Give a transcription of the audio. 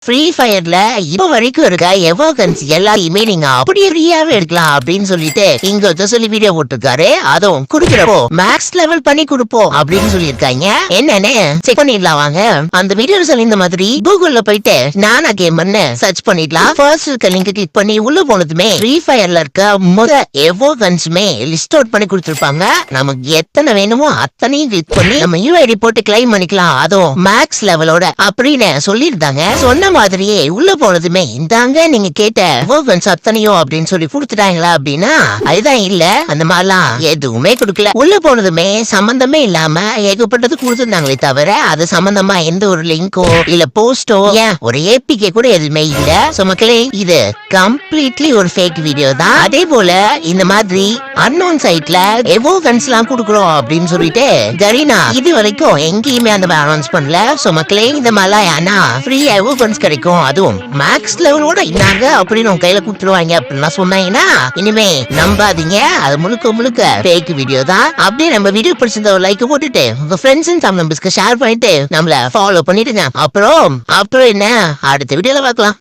Free ஃபயர்ல இப்ப வரைக்கும் இருக்க எவோகன்ஸ் எல்லாத்தையுமே நீங்க அப்படியே ஃப்ரீயாவே எடுக்கலாம் அப்படின்னு சொல்லிட்டு இங்க சொல்லி வீடியோ போட்டிருக்காரு. அதுவும் குடுக்கிறப்போ மேக்ஸ் லெவல் பண்ணி கொடுப்போம் அப்படின்னு சொல்லியிருக்காங்க. என்னன்னு செக் பண்ணிடலாம் வாங்க. அந்த வீடியோ சொல்லியிருந்த மாதிரி கூகுள்ல போயிட்டு நானா கேமர்னு சர்ச் பண்ணிடலாம். ஃபர்ஸ்ட் இருக்க லிங்க் கிளிக் பண்ணி உள்ள போனதுமே ஃப்ரீ ஃபயர்ல இருக்க முத எவோகன்ஸுமே லிஸ்ட் அவுட் பண்ணி கொடுத்துருப்பாங்க. நமக்கு எத்தனை வேணுமோ அத்தனையும் கிளிக் பண்ணி நம்ம யூஐடி போட்டு கிளைம் பண்ணிக்கலாம். அதுவும் மேக்ஸ் லெவலோட அப்படின்னு சொல்லியிருந்தாங்க. சொன்ன மாதிரியே உள்ள போனதுமே இந்தாங்க நீங்க கேட்ட எவோகன்ஸ் அத்தனையோ அப்படின்னு சொல்லி கொடுத்துட்டாங்களா அப்படின்னா அதுதான் இல்ல. அந்த மாதிரிலாம் எதுவுமே கொடுக்கல. உள்ள போனதுமே சம்பந்தமே இல்லாம ஏகப்பட்டது கொடுத்துருந்தாங்களே தவிர அது சம்பந்தமா எந்த ஒரு லிங்கோ இல்ல போஸ்டோ ஏன் ஒரு ஏபிகே கூட எதுவுமே இல்ல. சோ மக்களே இது கம்ப்ளீட்லி ஒரு ஃபேக் வீடியோ தான். அதே போல இந்த மாதிரி அன்னோன் சைட்ல எவோகன்ஸ் எல்லாம் கொடுக்குறோம் அப்படின்னு சொல்லிட்டு கரீனா இது வரைக்கும் எங்கேயுமே அந்த மாதிரி அனௌன்ஸ் பண்ணல. சோ மக்களே இந்த மாதிரிலாம் ஏன்னா ஃப்ரீ எவோகன்ஸ் கிடைக்கும் அதுவும் மேக்ஸ் லெவலோட இன்னாங்க அப்படின்னு உங்க கையில கொடுத்துருவாங்க அப்படின்னா சொன்னாங்கன்னா இனிமே நம்பாதீங்க. அது முழுக்க முழுக்க ஃபேக் வீடியோ தான். அப்படியே நம்ம வீடியோ பிடிச்சிருந்த ஒரு லைக் போட்டுட்டு உங்க ஃப்ரெண்ட்ஸ் அண்ட் ஃபேமிலி மெம்பர்ஸ்க்கு ஷேர் பண்ணிட்டு நம்மள ஃபாலோ பண்ணிடுங்க. அப்புறம் என்ன அடுத்த வீடியோல பார்க்கலாம்.